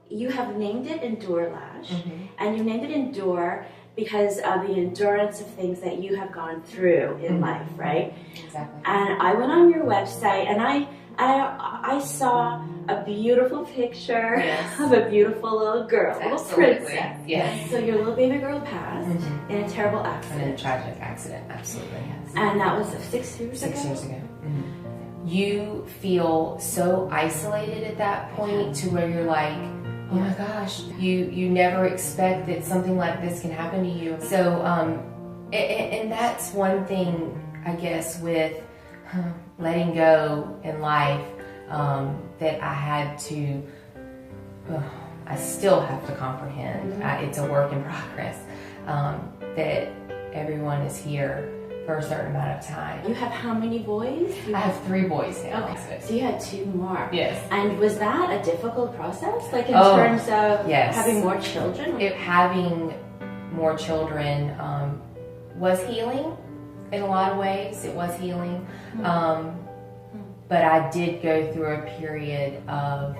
you have named it Endure Lash, and you named it Endure because of the endurance of things that you have gone through in life, right? Exactly. And I went on your website, and I saw a beautiful picture of a beautiful little girl, a little princess. Yes. So your little baby girl passed in a terrible accident. In a tragic accident, absolutely, yes. And that was 6 years ago? 6 years ago. You feel so isolated at that point to where you're like, oh my gosh, you never expect that something like this can happen to you. So, and that's one thing, I guess, with letting go in life that I had to, I still have to comprehend. It's a work in progress, that everyone is here for a certain amount of time. You have how many boys? I have 3 boys now. Okay. So you had 2 more. Yes. And was that a difficult process? Like in terms of having more children? Having more children was healing in a lot of ways. It was healing. But I did go through a period of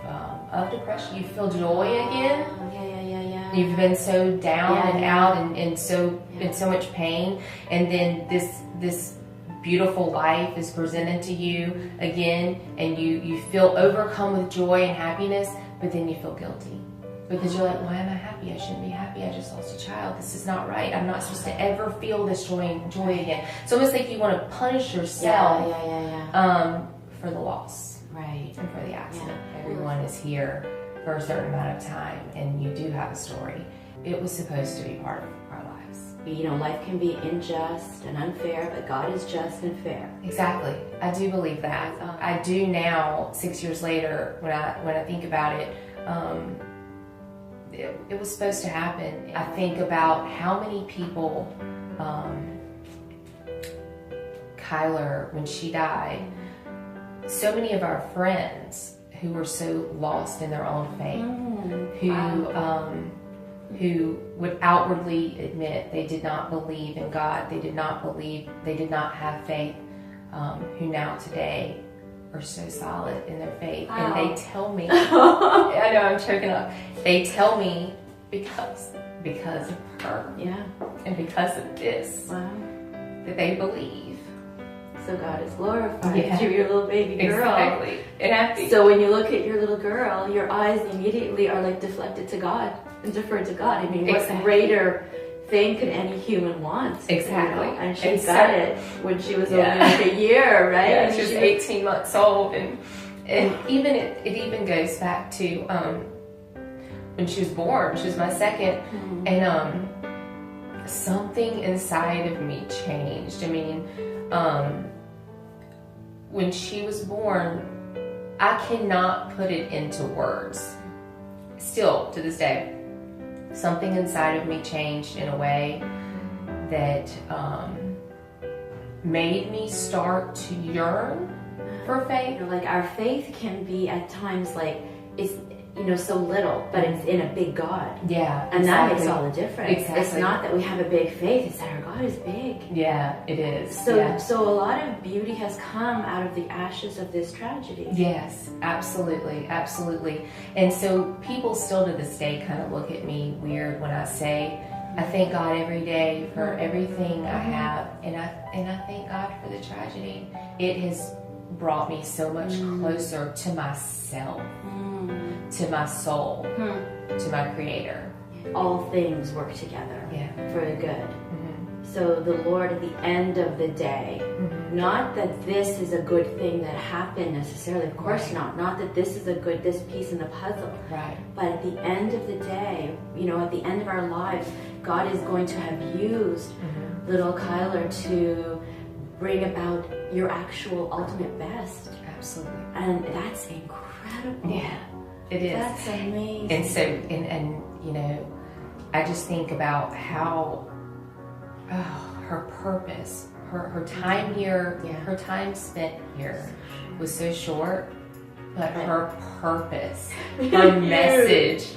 depression. You feel joy again. You've been so down and out and in so much pain, and then this beautiful life is presented to you again, and you feel overcome with joy and happiness, but then you feel guilty because you're like, why am I happy? I shouldn't be happy. I just lost a child. This is not right. I'm not supposed to ever feel this joy again. It's almost like you want to punish yourself for the loss, right, and for the accident. Everyone is here for a certain amount of time, and you do have a story. It was supposed to be part of our lives. You know, life can be unjust and unfair, but God is just and fair. Exactly. I do believe that. I do now, 6 years later, when I think about it, it was supposed to happen. I think about how many people, Kyler, when she died, so many of our friends who were so lost in their own faith, who would outwardly admit they did not believe in God, they did not have faith, who now today are so solid in their faith. And they tell me, I know I'm choking up, they tell me because of her, and because of this, that they believe. So God is glorified through your little baby girl. Exactly. It has to. So when you look at your little girl, your eyes immediately are like deflected to God and deferred to God. I mean, what greater thing could any human want? Exactly. You know? And she got it when she was only like a year, right? Yeah, she was 18 months old, and even it even goes back to when she was born. She was my second, and something inside of me changed. I mean, when she was born, I cannot put it into words. Still, to this day, something inside of me changed in a way that made me start to yearn for faith. You know, like our faith can be at times like it's so little, but it's in a big God. Yeah, and that makes all the difference. Exactly. It's not that we have a big faith; it's that our God is big. Yeah, it is. So a lot of beauty has come out of the ashes of this tragedy. Yes, absolutely, absolutely. And so people still to this day kind of look at me weird when I say, I thank God every day for everything I have, and I thank God for the tragedy. It has brought me so much closer to myself, to my soul, to my Creator. All things work together for the good. So the Lord at the end of the day, not that this is a good thing that happened necessarily, of course not that this is this piece in the puzzle, but at the end of the day, at the end of our lives, God is going to have used little Kyler to bring about your actual ultimate best. Absolutely. And that's incredible. Yeah, it is. That's amazing. And so, and I just think about how her purpose, her time here, her time spent here was so short, but her purpose, her message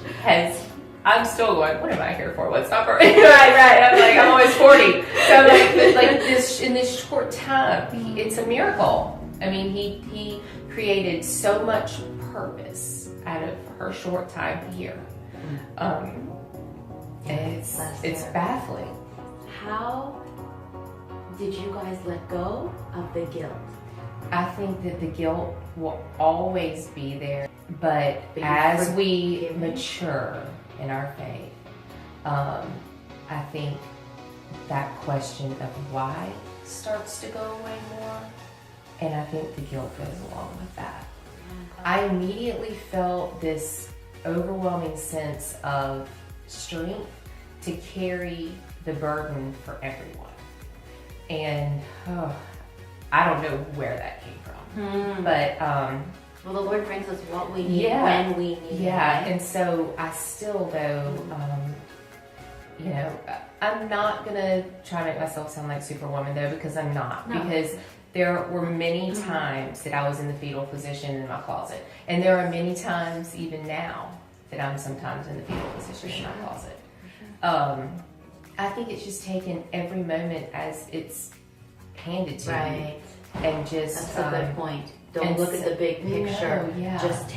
I'm still going, what am I here for? What's not for? right. I'm like, I'm always 40. So I'm like this, in this short time, it's a miracle. I mean, he created so much purpose out of her short time here. It's baffling. How did you guys let go of the guilt? I think that the guilt will always be there, but as we mature in our faith, I think that question of why starts to go away more, and I think the guilt goes along with that. I immediately felt this overwhelming sense of strength to carry the burden for everyone. And I don't know where that came from. But well, the Lord brings us what we need when we need it. Yeah, and so I still though, I'm not gonna try to make myself sound like Superwoman though, because I'm not. No. Because there were many times that I was in the fetal position in my closet. And there are many times even now that I'm sometimes in the fetal position in my closet. I think it's just taken every moment as it's handed to me. And just... That's a good point. Don't look at the big picture. Just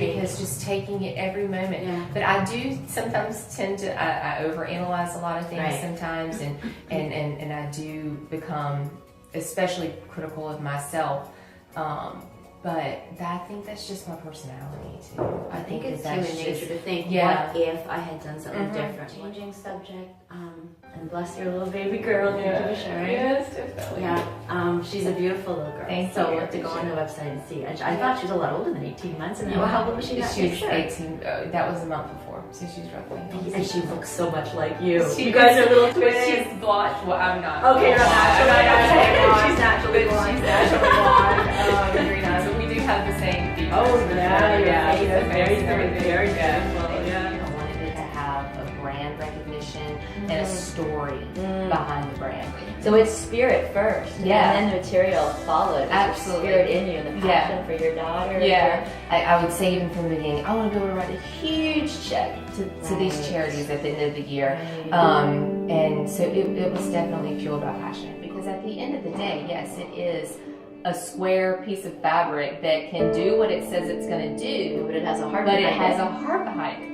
taking it every moment. Yeah. But I do sometimes tend to, I overanalyze a lot of things sometimes, and I do become especially critical of myself. But I think that's just my personality too. I think it's human nature to think, what if I had done something different? Changing subject, and bless your little baby girl, thank you for sharing. Yes, definitely. Yeah, she's a beautiful little girl. Thank so you. We'll have to go on the website and see. I thought she was a lot older than 18 months. And how old was she? She was 18. That was a month before, so she's roughly. And she looks so much like you. You guys are little twins. She's blonde. Well, I'm not. Okay, you're not. She's naturally blonde. She's naturally blonde. Very nice. But we do have the same features. Oh, yeah. Very beautiful. I wanted it to have a brand recognition and a story behind the brand. So it's spirit first, and then the material followed. Absolutely. The spirit in you, and the passion for your daughter. I would say even from the beginning, I want to be able to write a huge check to these charities at the end of the year. And so it was definitely fueled by passion, because at the end of the day, yes, it is a square piece of fabric that can do what it says it's going to do, but it has a heart behind it.